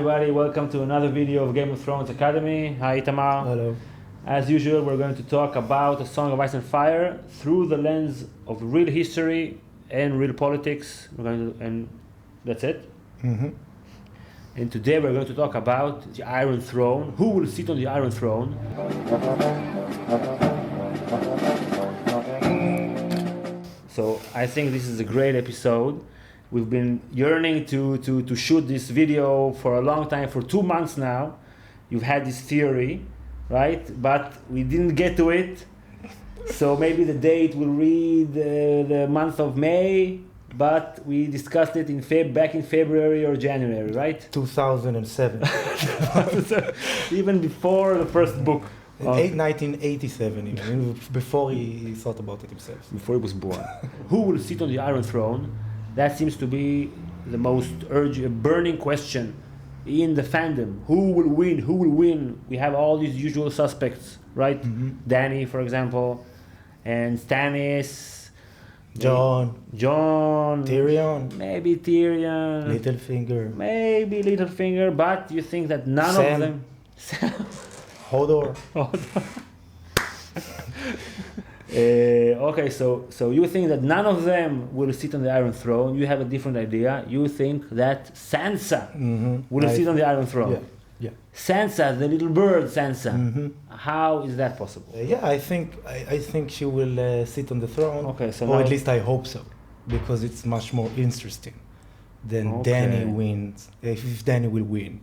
everybody, welcome to another video of Game of Thrones Academy. Hi Itamar. Hello. As usual, we're going to talk about A Song of Ice and Fire through the lens of real history and real politics. And that's it. Mm-hmm. And today we're going to talk about the Iron Throne. Who will sit on the Iron Throne? So I think this is a great episode. We've been yearning to shoot this video for a long time, for 2 months now. You've had this theory, right? But we didn't get to it. So maybe the date will read the month of May, but we discussed it back in February or January, right? 2007. Even before the first book. 1987, even before he thought about it himself. Before he was born. Who will sit on the Iron Throne? That seems to be the most burning question in the fandom. Who will win? Who will win? We have all these usual suspects, right? Mm-hmm. Dany, for example, and Stannis. John. Tyrion. Tyrion. Maybe Tyrion. Littlefinger. Maybe Littlefinger. But you think that none Sam. of them... Hodor. Okay, so you think that none of them will sit on the Iron Throne. You have a different idea. You think that Sansa will sit on the Iron Throne. Yeah. Sansa, the little bird Sansa. Mm-hmm. How is that possible? Yeah, I think she will sit on the throne. Okay, so or now at least I hope so, because it's much more interesting than Okay. Dany wins. If Dany will win.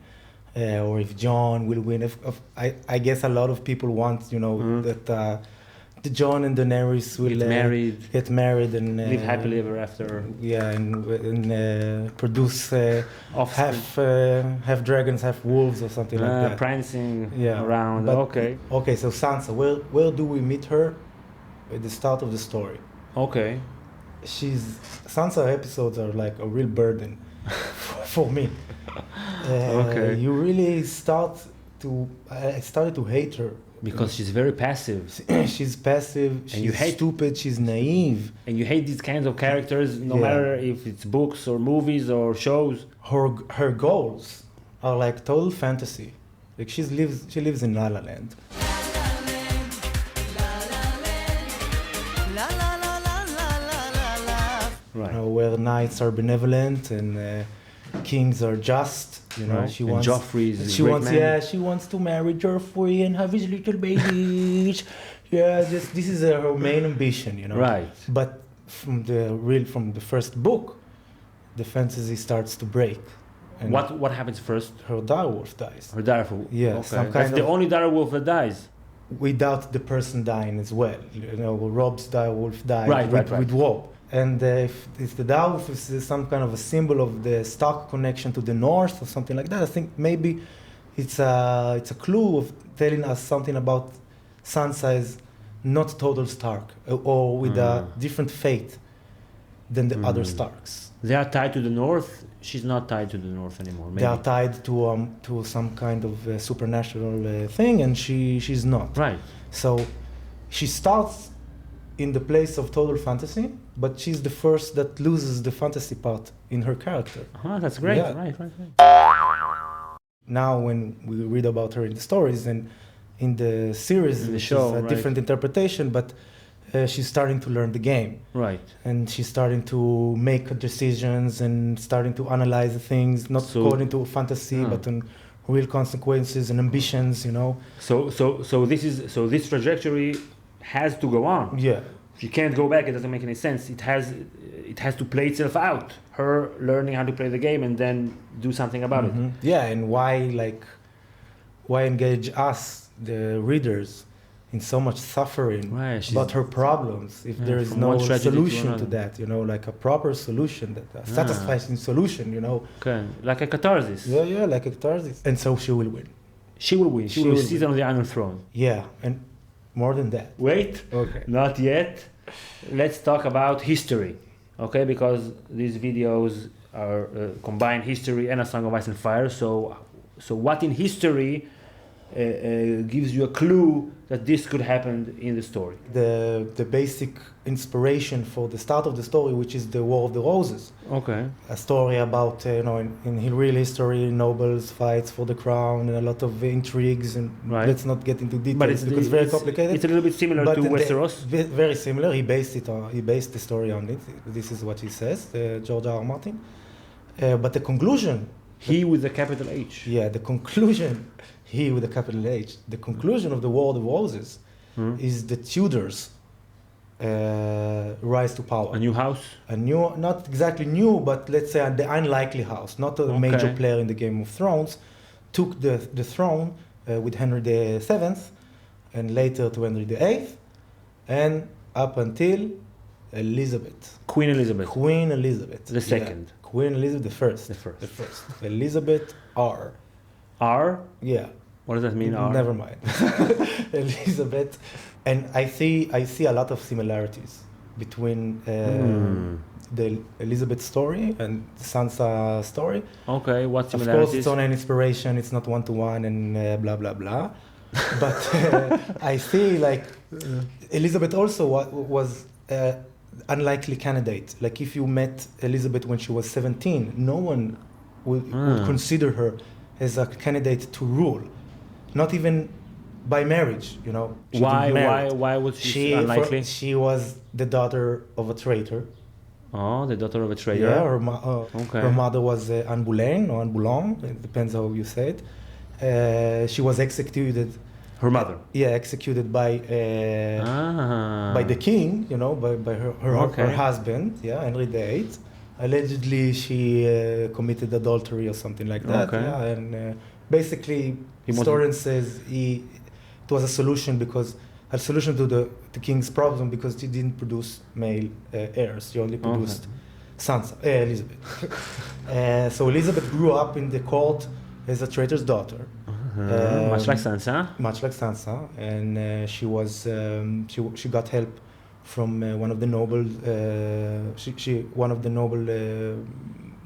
Or if John will win. I guess a lot of people want, that the John and Daenerys will get married and live happily ever after. Yeah, and produce Offspring. half dragons, half wolves, or something like that. Prancing Yeah, around. but- Okay. Okay, so Sansa, where do we meet her? At the start of the story. Okay. Sansa episodes are like a real burden for me. Okay. You really I started to hate her. Because she's very passive. She's passive, she's hate- stupid, she's naive. And you hate these kinds of characters, no Yeah. matter if it's books or movies or shows. Her goals are like total fantasy. Like she lives in La La Land. Right. Where knights are benevolent and kings are just. Right. She And wants. Joffrey is a She great wants. man. Yeah, she wants to marry Joffrey and have his little babies. Yeah, this is her main ambition. Right. But from the first book, the fantasy starts to break. And What happens first? her direwolf dies. Her direwolf. Yeah, Okay. some That's kind the of- only direwolf that dies. Without the person dying as well. Rob's direwolf died Right. with Rob. And if the direwolf is some kind of a symbol of the Stark connection to the north or something like that, I think maybe it's a clue of telling us something about Sansa as not total Stark or with a different fate than the other Starks. They are tied to the north. She's not tied to the north anymore. Maybe. They are tied to some kind of supernatural thing, and she's not. Right. So she starts in the place of total fantasy, but she's the first that loses the fantasy part in her character. That's great. Yeah. Right. Now, when we read about her in the stories and in the series, In the which show, is a right. different interpretation, but she's starting to learn the game. Right. And she's starting to make decisions and starting to analyze things, not So- according to fantasy, but on real consequences and ambitions, So this trajectory has to go on. Yeah. If you can't go back, it doesn't make any sense. It has to play itself out. Her learning how to play the game and then do something about it. Yeah, and why engage us, the readers, in so much suffering Right, she's- about her problems if there is from no one tragedy to solution to another. that, like a proper solution, a satisfying solution, Okay, like a catharsis. Yeah, like a catharsis. And so she will win. She will win. She will will sit win. on the Iron Throne. Yeah, and more than that. Wait, Okay. not yet. Let's talk about history, okay? Because these videos are combine history and A Song of Ice and Fire. So what in history gives you a clue that this could happen in the story. The basic inspiration for the start of the story, which is the War of the Roses. Okay. A story about, in real history, nobles fights for the crown and a lot of intrigues, and Right. let's not get into details But because it's very complicated. It's a little bit similar to Westeros. Very similar. He based the story on it. This is what he says, George R. R. Martin. But the conclusion. He with the capital H. Yeah, the conclusion. He with a capital H. The conclusion of the War of the Roses is the Tudors rise to power. A new house? A new, not exactly new, but let's say the unlikely house, not a major player in the Game of Thrones, took the throne with Henry VII and later to Henry VIII and up until Elizabeth. Queen Elizabeth. Queen Elizabeth. The second. Yeah. Queen Elizabeth the first. The first. The first. Elizabeth R. R? Yeah. What does that mean, R? Never mind. Elizabeth. And I see a lot of similarities between the Elizabeth story and Sansa story. Okay, what similarities? Of course, it's on an inspiration. It's not one-to-one and blah, blah, blah. But I see like Elizabeth also was unlikely candidate. Like if you met Elizabeth when she was 17, no one would consider her as a candidate to rule. Not even by marriage, Why was she unlikely? She was the daughter of a traitor. Oh, the daughter of a traitor. Yeah, her mother was Anne Boleyn or Anne Boulon, it depends how you say it. She was executed. Her mother? Yeah, executed by the king, by her husband, Henry VIII. Allegedly, she committed adultery or something like that. Okay. Yeah, and basically, historian says it was a solution to the king's problem because he didn't produce male heirs. He only produced Sansa, Elizabeth. So Elizabeth grew up in the court as a traitor's daughter. Much like Sansa. Much like Sansa, and she was she got help from one of the nobles.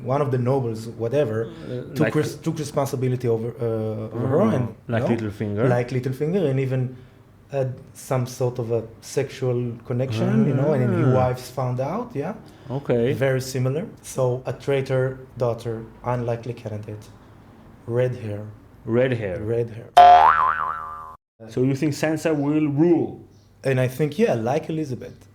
One of the nobles, whatever, took responsibility over her, and Littlefinger. Like Littlefinger, and even had some sort of a sexual connection, and his wives found out. Yeah. Okay. Very similar. So a traitor daughter, unlikely candidate, red hair. Red hair. Red hair. So you think Sansa will rule? And I think, like Elizabeth.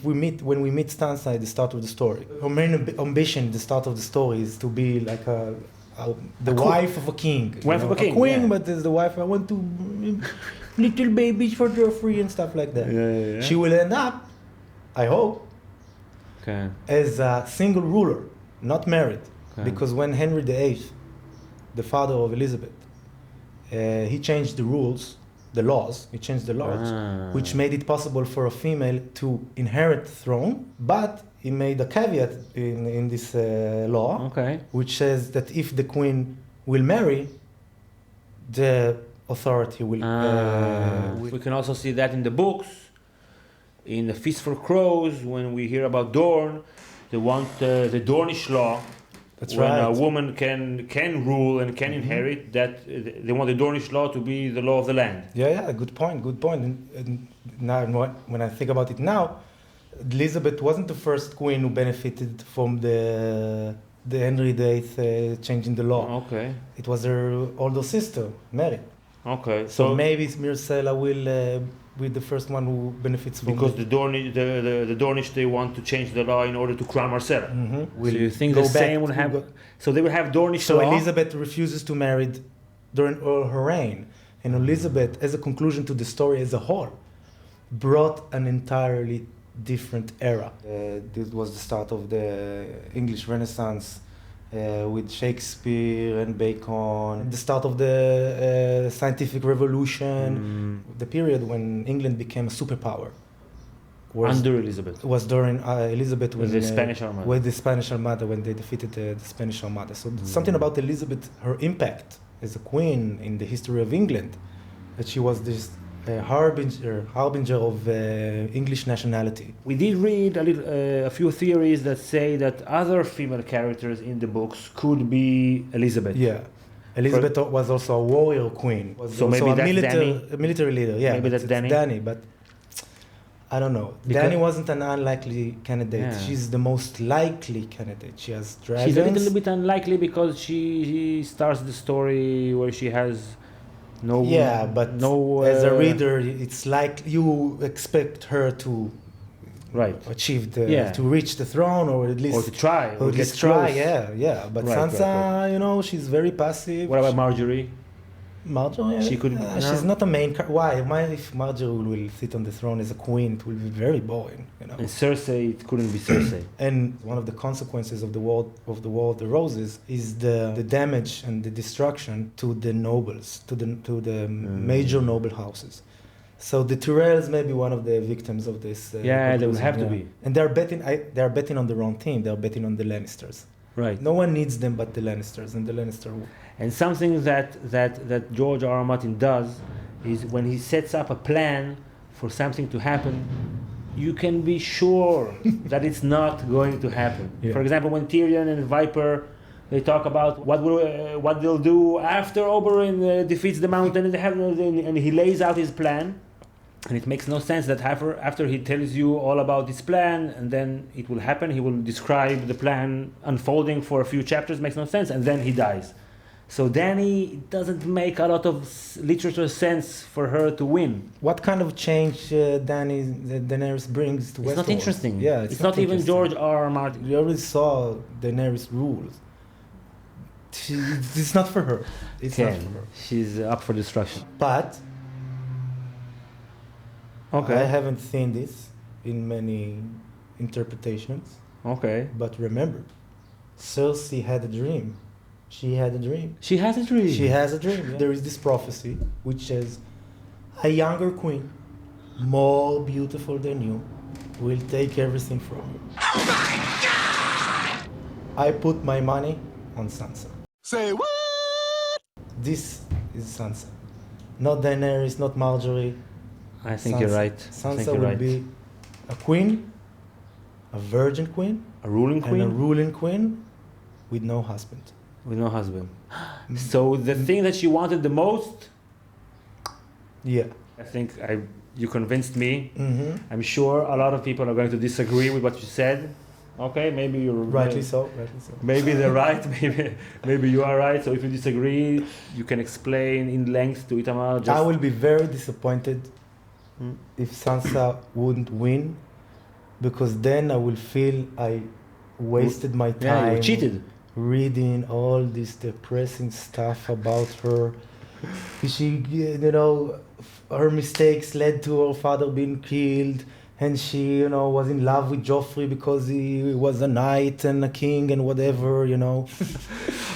When we meet Sansa at the start of the story, her main ambition at the start of the story is to be like the wife of a king. Wife of a king. A queen, but as the wife, I want to little babies for Joffrey and stuff like that. Yeah. She will end up, I hope, as a single ruler, not married. Okay. Because when Henry VIII, the father of Elizabeth, he changed the laws, which made it possible for a female to inherit the throne, but he made a caveat in this law, which says that if the queen will marry, the authority will... we can also see that in the books, in the Feast for Crows, when we hear about Dorne, they want the Dornish law. That's when right. a woman can rule and can inherit, that they want the Dornish law to be the law of the land. Yeah, good point. And now, when I think about it now, Elizabeth wasn't the first queen who benefited from the Henry VIII changing the law. Okay. It was her older sister, Mary. Okay. So maybe Myrcella will be the first one who benefits from because the Dornish they want to change the law in order to crown Marcella. Mm-hmm. So you think the same will happen? So they will have Dornish law. So Elizabeth refuses to marry during all her reign, and Elizabeth, as a conclusion to the story as a whole, brought an entirely different era. This was the start of the English Renaissance. With Shakespeare and Bacon, the start of the scientific revolution, the period when England became a superpower. Under Elizabeth. Was during Elizabeth with the Spanish Armada. With the Spanish Armada, when they defeated the Spanish Armada. So something about Elizabeth, her impact as a queen in the history of England, that she was this harbinger of English nationality. We did read a few theories that say that other female characters in the books could be Elizabeth. Yeah, Elizabeth was also a warrior queen. Was So also maybe that's Dany? a military leader. Yeah, Maybe but that's it's Dany? But I don't know. Because- Dany wasn't an unlikely candidate. Yeah. She's the most likely candidate. She has dragons. She's a little bit unlikely because she starts the story where she has no. Yeah, but no. as a reader, it's like you expect her to Right. achieve the Yeah. to reach the throne, or at least Or to try. or at get least try. close. Yeah. But Right, Sansa, right. you know, she's very passive. What about Marjorie? Marjorie? She could- She's no. not a main. Why? If Marjorie will sit on the throne as a queen, it will be very boring. You know. And Cersei, it couldn't be Cersei. And one of the consequences of the War of the Roses is the damage and the destruction to the nobles, to the major noble houses. So the Tyrells may be one of the victims of this. Yeah, they will have to be. And they're betting on the wrong team. They're betting on the Lannisters. Right. No one needs them but the Lannisters, and the Lannister. And something that George R. R. Martin does is when he sets up a plan for something to happen, you can be sure that it's not going to happen. Yeah. For example, when Tyrion and Viper, they talk about what they'll do after Oberyn defeats the Mountain and he lays out his plan. And it makes no sense that after he tells you all about this plan and then it will happen, he will describe the plan unfolding for a few chapters, makes no sense, and then he dies. So Dany, it doesn't make a lot of literature sense for her to win. What kind of change Daenerys brings to Westeros? It's not interesting. Yeah, it's not even interesting. George R. R. Martin. We already saw Daenerys rules. It's not for her. It's not for her. She's up for destruction. But Okay. I haven't seen this in many interpretations. Okay. But remember, Cersei had a dream. She had a dream. She has a dream. She has a dream. Yeah. There is this prophecy which says a younger queen, more beautiful than you, will take everything from you. Oh my God! I put my money on Sansa. Say what? This is Sansa. Not Daenerys, not Marjorie. I think Sansa. you're right. Sansa will be a queen, a virgin queen, a ruling queen, and a ruling queen with no husband. With no husband. So the thing that she wanted the most, yeah, I think you convinced me. Mm-hmm. I'm sure a lot of people are going to disagree with what you said. Okay, maybe you're rightly so. Maybe they're right. Maybe you are right. So if you disagree, you can explain in length to Itamar. I will be very disappointed if Sansa wouldn't win, because then I will feel I wasted my time. Yeah, you cheated. Reading all this depressing stuff about her. She, you know, her mistakes led to her father being killed, and she, you know, was in love with Joffrey because he was a knight and a king and whatever, you know.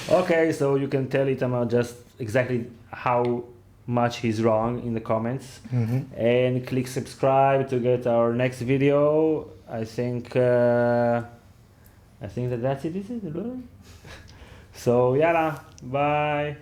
Okay, so you can tell Itamar just exactly how much he's wrong in the comments. Mm-hmm. And click subscribe to get our next video. I think that's it, is it? So, yalla, bye.